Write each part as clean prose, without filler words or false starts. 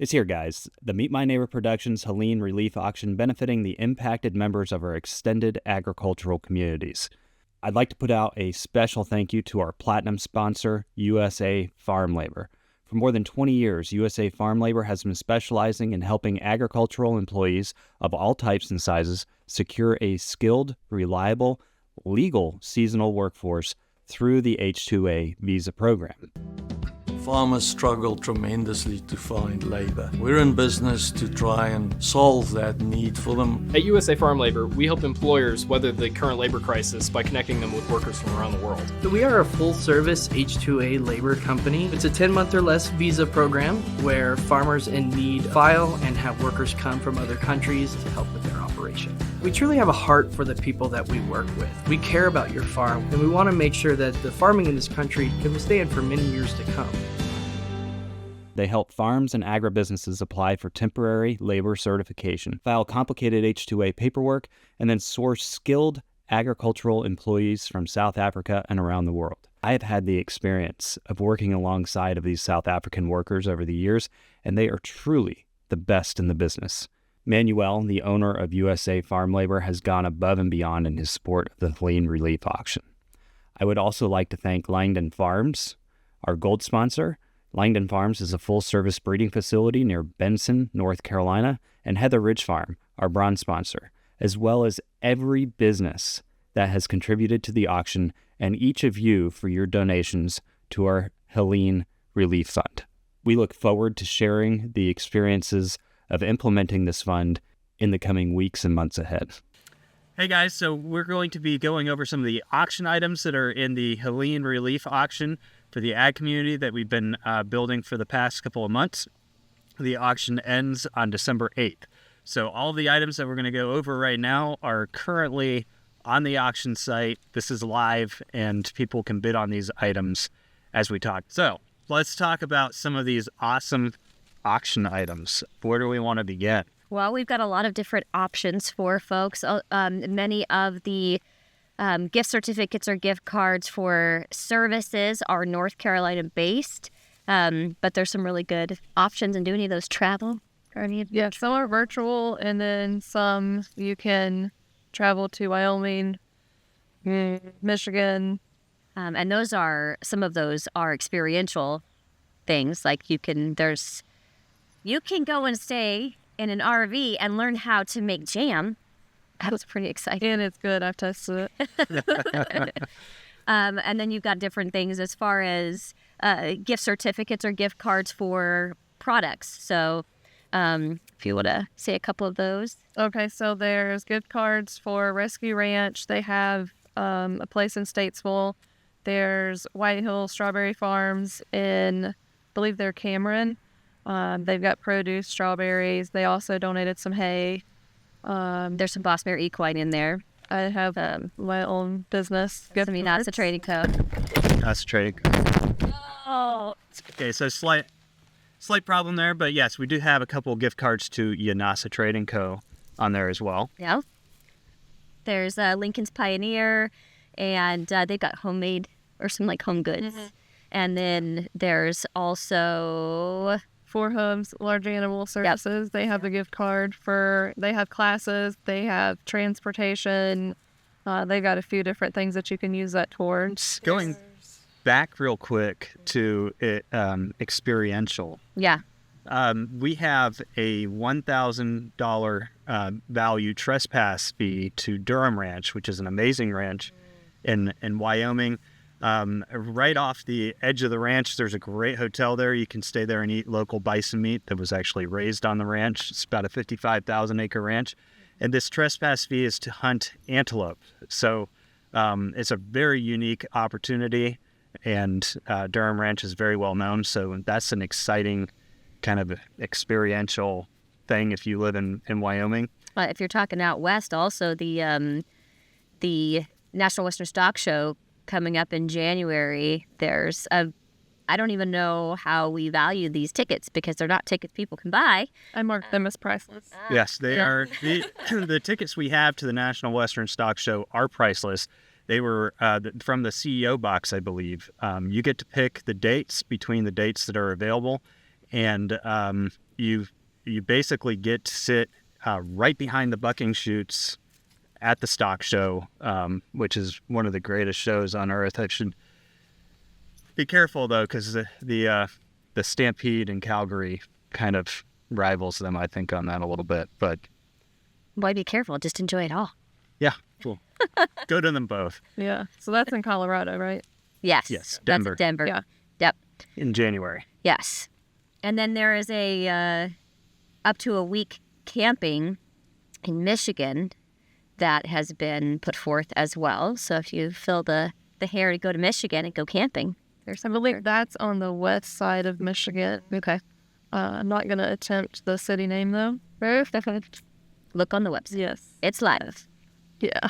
It's here, guys. The Meet My Neighbor Productions Helene Relief Auction benefiting the impacted members of our extended agricultural communities. I'd like to put out a special thank you to our platinum sponsor, USA Farm Labor. For more than 20 years, USA Farm Labor has been specializing in helping agricultural employees of all types and sizes secure a skilled, reliable, legal seasonal workforce through the H-2A visa program. Farmers struggle tremendously to find labor. We're in business to try and solve that need for them. At USA Farm Labor, we help employers weather the current labor crisis by connecting them with workers from around the world. So we are a full-service H-2A labor company. It's a 10-month or less visa program where farmers in need file and have workers come from other countries to help with their operation. We truly have a heart for the people that we work with. We care about your farm, and we want to make sure that the farming in this country can withstand for many years to come. They help farms and agribusinesses apply for temporary labor certification, file complicated H-2A paperwork, and then source skilled agricultural employees from South Africa and around the world. I have had the experience of working alongside of these South African workers over the years, and they are truly the best in the business. Manuel, the owner of USA Farm Labor, has gone above and beyond in his support of the Helene Relief Auction. I would also like to thank Langdon Farms, our gold sponsor. Langdon Farms is a full-service breeding facility near Benson, North Carolina, and Heather Ridge Farm, our bronze sponsor, as well as every business that has contributed to the auction and each of you for your donations to our Helene Relief Fund. We look forward to sharing the experiences of implementing this fund in the coming weeks and months ahead. Hey guys, so we're going to be going over some of the auction items that are in the Helene Relief Auction for the ag community that we've been building for the past couple of months. The auction ends on December 8th. So all the items that we're going to go over right now are currently on the auction site. This is live and people can bid on these items as we talk. So let's talk about some of these awesome auction items. Where do we want to begin? Well, we've got a lot of different options for folks. Many of the gift certificates or gift cards for services are North Carolina based, but there's some really good options. And do any of those travel? Yeah, some are virtual, and then some you can travel to Wyoming, Michigan. And some of those are experiential things. Like you can go and stay in an RV and learn how to make jam. That was pretty exciting. And it's good. I've tested it. And then you've got different things as far as gift certificates or gift cards for products. So if you want to say a couple of those. Okay, so there's gift cards for Rescue Ranch. They have a place in Statesville. There's White Hill Strawberry Farms in, I believe they're Cameron. They've got produce, strawberries. They also donated some hay. There's some Boss Bear Equine in there. I have my own business. Some Yanasa Trading Co. That's trading. Oh. Okay, so slight problem there, but yes, we do have a couple of gift cards to Yanasa Trading Co. on there as well. Yeah. There's Lincoln's Pioneer, and they've got homemade or some like home goods. Mm-hmm. And then there's also For Homes Large Animal Services. Yep. They have the gift card they have classes, they have transportation. They've got a few different things that you can use that towards. Going back real quick to experiential. Yeah. We have a $1,000 value trespass fee to Durham Ranch, which is an amazing ranch in Wyoming. Right off the edge of the ranch, there's a great hotel there. You can stay there and eat local bison meat that was actually raised on the ranch. It's about a 55,000 acre ranch. And this trespass fee is to hunt antelope. So it's a very unique opportunity, and Durham Ranch is very well known. So that's an exciting kind of experiential thing if you live in Wyoming. If you're talking out west, also the National Western Stock Show coming up in January. I don't even know how we value these tickets because they're not tickets people can buy. I marked them as priceless. Yes, they are. The tickets we have to the National Western Stock Show are priceless. They were from the CEO box, I believe. You get to pick the dates between the dates that are available. And you basically get to sit right behind the bucking chutes at the stock show, which is one of the greatest shows on earth. I should be careful though, because the Stampede in Calgary kind of rivals them, I think, on that a little bit. But Why be careful? Just enjoy it all. yeah, cool. Go to them both Yeah. So that's in Colorado, right? Yes. Yes, That's Denver. at Denver. Yeah. Yep. in January. Yes. And then there is a up to a week camping in Michigan that has been put forth as well. So if you fill the hair to go to Michigan and go camping. I believe that's on the west side of Michigan. Okay. I'm not going to attempt the city name, though. Look on the website. Yes. It's live. Yeah.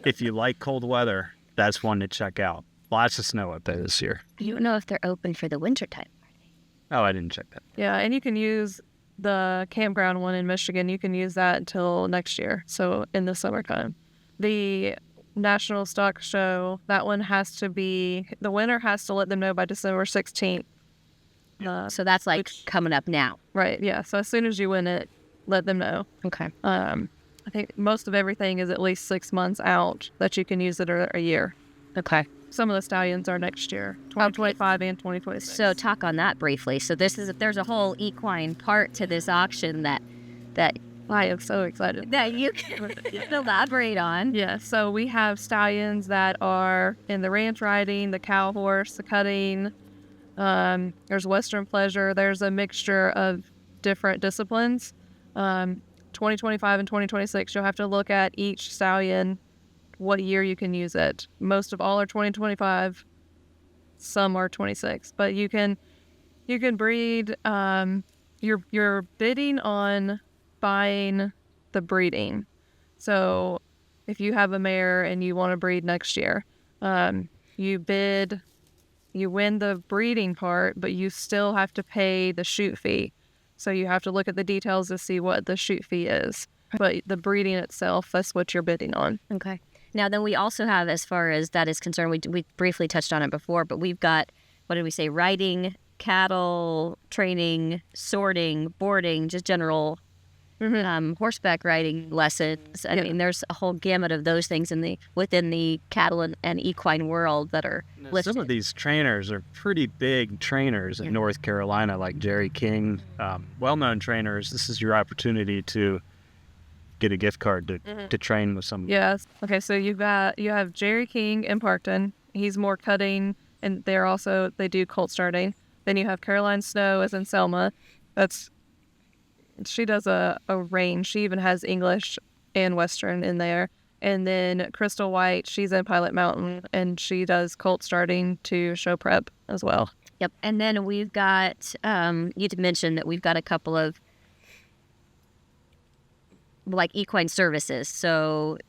If you like cold weather, that's one to check out. Lots of snow up there this year. You don't know if they're open for the winter time. Oh, I didn't check that. Yeah, and you can use the campground one in Michigan. You can use that until next year, so in the summertime. The National Stock Show, that one has to be, the winner has to let them know by December 16th. So that's like coming up now. Right, yeah. So as soon as you win it, let them know. Okay. I think most of everything is at least 6 months out that you can use it, or a year. Okay. Some of the stallions are next year, 2025 and 2026. So talk on that briefly. So there's a whole equine part to this auction that I am so excited. you can elaborate on. Yeah, so we have stallions that are in the ranch riding, the cow horse, the cutting. There's Western pleasure. There's a mixture of different disciplines. 2025 and 2026, you'll have to look at each stallion, what year you can use it. Most of all are 2025. Some are 26, but you can breed. You're bidding on buying the breeding. So if you have a mare and you want to breed next year, you bid, you win the breeding part, but you still have to pay the shoot fee. So you have to look at the details to see what the shoot fee is. But the breeding itself, that's what you're bidding on. Okay. Now, then we also have, as far as that is concerned, we briefly touched on it before, but we've got, what did we say, riding, cattle, training, sorting, boarding, just general horseback riding lessons. I mean, there's a whole gamut of those things within the cattle and equine world that are listed. Some of these trainers are pretty big trainers in North Carolina, like Jerry King, well-known trainers. This is your opportunity to get a gift card to train with some. Yes. Okay, so you have Jerry King in Parkton. He's more cutting, and they do colt starting. Then you have Caroline Snow as in Selma. She does a range. She even has English and Western in there. And then Crystal White, she's in Pilot Mountain, and she does colt starting to show prep as well. Yep. And then we've got, you did mention that we've got a couple of like equine services. So,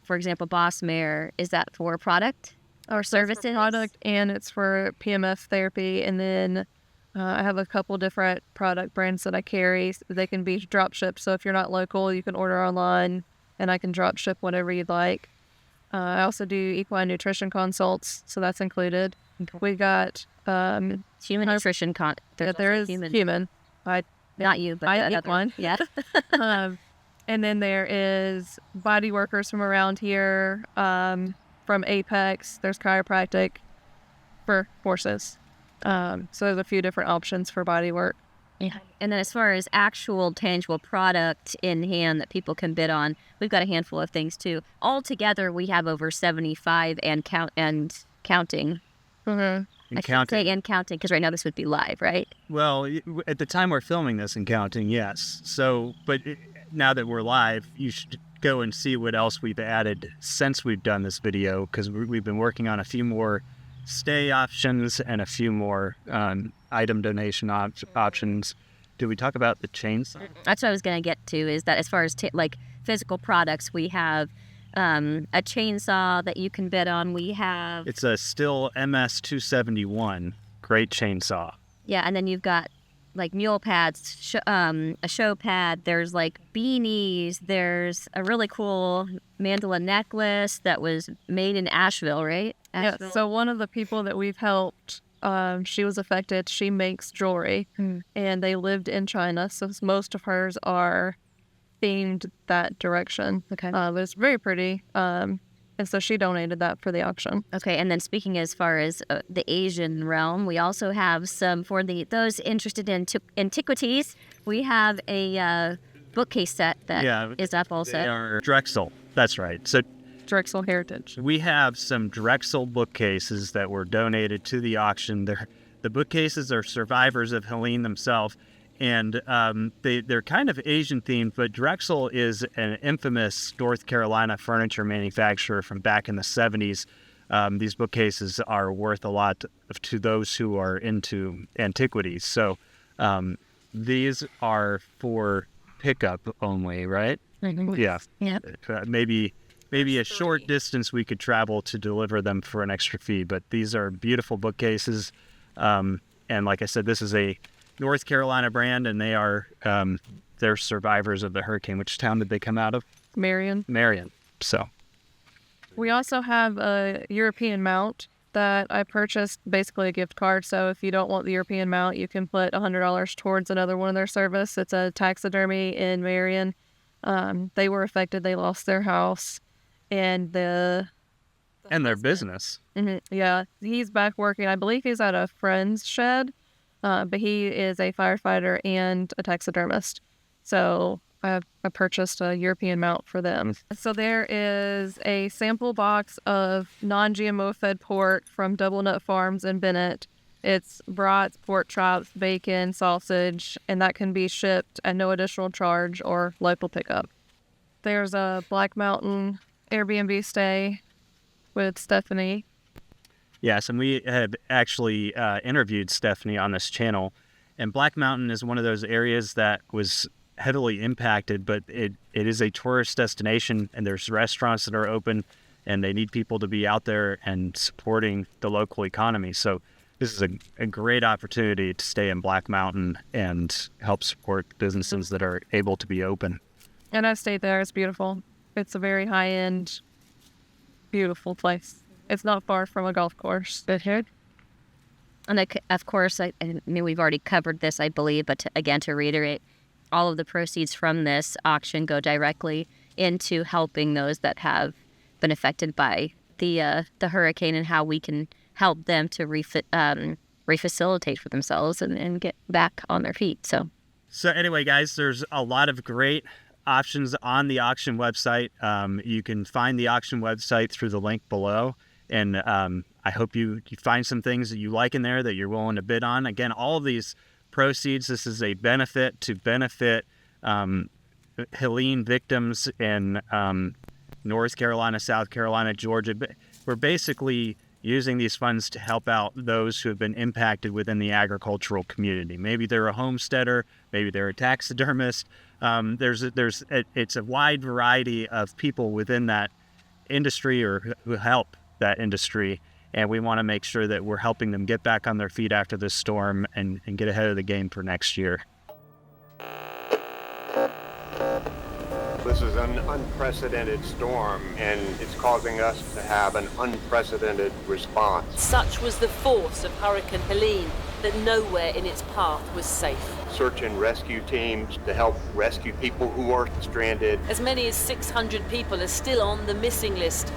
for example, Boss Mare, is that for product or services? It's for product, and it's for PMF therapy. And then I have a couple different product brands that I carry. They can be drop shipped. So if you're not local, you can order online, and I can drop ship whatever you'd like. I also do equine nutrition consults, so that's included. We got human nutrition. There is human. Not you, but I the eat other one. Yeah. And then there is body workers from around here, from Apex. There's chiropractic for horses. So there's a few different options for body work. Yeah. And then as far as actual tangible product in hand that people can bid on, we've got a handful of things too. Altogether, we have over 75 and counting. Mm-hmm. And I should say and counting, because right now this would be live, right? Well, at the time we're filming this and counting, yes. So, but now that we're live, you should go and see what else we've added since we've done this video, because we've been working on a few more stay options and a few more item donation options. Did we talk about the chainsaw? That's what I was going to get to, is that as far as like physical products, we have a chainsaw that you can bid on. We have... It's a Still MS-271. Great chainsaw. Yeah, and then you've got like mule pads, a show pad. There's like beanies. There's a really cool mandala necklace that was made in Asheville, right? Yeah, so one of the people that we've helped She was affected. She makes jewelry, and they lived in China, so most of hers are themed that direction. Okay. But it's very pretty. And so she donated that for the auction. Okay, and then speaking as far as the Asian realm, we also have some for those interested in antiquities. We have a bookcase set that is up also. They are Drexel. That's right. So Drexel Heritage. we have some Drexel bookcases that were donated to the auction. The bookcases are survivors of Helene themselves, and they're kind of Asian themed, but Drexel is an infamous North Carolina furniture manufacturer from back in the 70s. These bookcases are worth a lot to those who are into antiquities. So these are for pickup only, right? Mhm. Yeah. Yep. Maybe a short distance we could travel to deliver them for an extra fee, but these are beautiful bookcases. And like I said, this is a North Carolina brand, and they're survivors of the hurricane. Which town did they come out of? Marion. Marion. So We also have a European mount that I purchased, basically a gift card. So if you don't want the European mount, you can put $100 towards another one of their service. It's a taxidermy in Marion. They were affected. They lost their house, and their business. yeah, he's back working. I believe he's at a friend's shed, but he is a firefighter and a taxidermist. So I purchased a European mount for them. So there is a sample box of non-GMO fed pork from Double Nut Farms in Bennett. It's brats, pork chops, bacon, sausage, and that can be shipped at no additional charge or local pickup. There's a Black Mountain Airbnb stay with Stephanie. Yes, and we have actually interviewed Stephanie on this channel. And Black Mountain is one of those areas that was heavily impacted, but it is a tourist destination, and there's restaurants that are open, and they need people to be out there and supporting the local economy. So this is a great opportunity to stay in Black Mountain and help support businesses that are able to be open. And I stayed there. It's beautiful. It's a very high-end, beautiful place. It's not far from a golf course. And of course, I mean, we've already covered this, I believe, but to reiterate, all of the proceeds from this auction go directly into helping those that have been affected by the hurricane, and how we can help them to refacilitate for themselves and get back on their feet. So anyway, guys, there's a lot of great options on the auction website. You can find the auction website through the link below. And I hope you find some things that you like in there that you're willing to bid on. Again, all of these proceeds, this is a benefit Helene victims in North Carolina, South Carolina, Georgia. We're basically using these funds to help out those who have been impacted within the agricultural community. Maybe they're a homesteader, maybe they're a taxidermist. It's a wide variety of people within that industry or who help that industry. And we want to make sure that we're helping them get back on their feet after this storm and get ahead of the game for next year. This is an unprecedented storm, and it's causing us to have an unprecedented response. Such was the force of Hurricane Helene that nowhere in its path was safe. Search and rescue teams to help rescue people who are stranded. As many as 600 people are still on the missing list.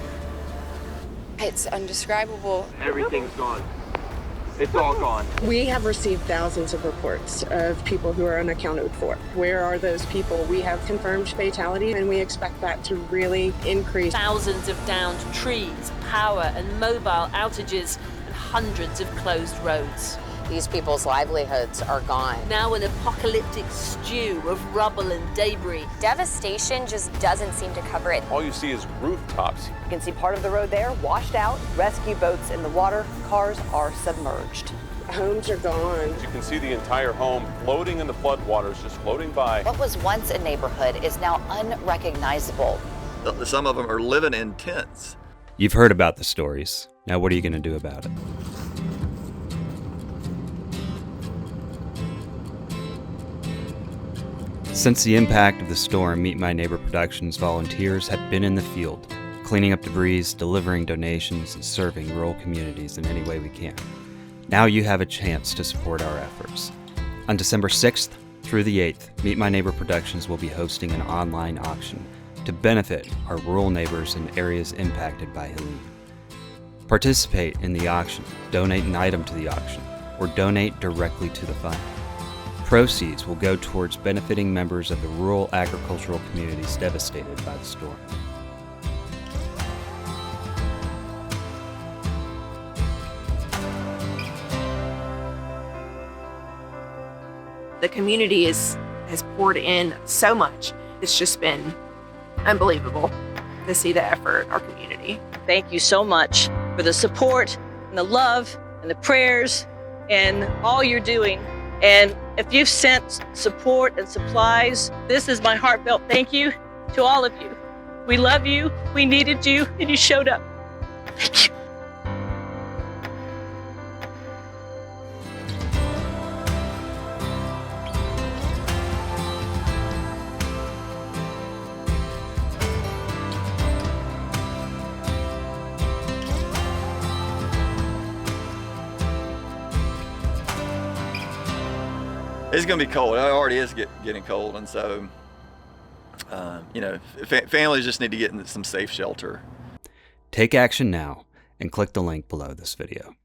It's undescribable. Everything's gone. It's all gone. We have received thousands of reports of people who are unaccounted for. Where are those people? We have confirmed fatality, and we expect that to really increase. Thousands of downed trees, power and mobile outages, and hundreds of closed roads. These people's livelihoods are gone. Now an apocalyptic stew of rubble and debris. Devastation just doesn't seem to cover it. All you see is rooftops. You can see part of the road there washed out, rescue boats in the water, cars are submerged. Homes are gone. You can see the entire home floating in the floodwaters, just floating by. What was once a neighborhood is now unrecognizable. Some of them are living in tents. You've heard about the stories. Now what are you going to do about it? Since the impact of the storm, Meet My Neighbor Productions volunteers have been in the field, cleaning up debris, delivering donations, and serving rural communities in any way we can. Now you have a chance to support our efforts. On December 6th through the 8th, Meet My Neighbor Productions will be hosting an online auction to benefit our rural neighbors in areas impacted by Helene. Participate in the auction, donate an item to the auction, or donate directly to the fund. Proceeds will go towards benefiting members of the rural agricultural communities devastated by the storm. The community has poured in so much. It's just been unbelievable to see the effort in our community. Thank you so much for the support and the love and the prayers and all you're doing. And if you've sent support and supplies, this is my heartfelt thank you to all of you. We love you, we needed you, and you showed up. Thank you. It's going to be cold. It already is getting cold, and so, families just need to get into some safe shelter. Take action now and click the link below this video.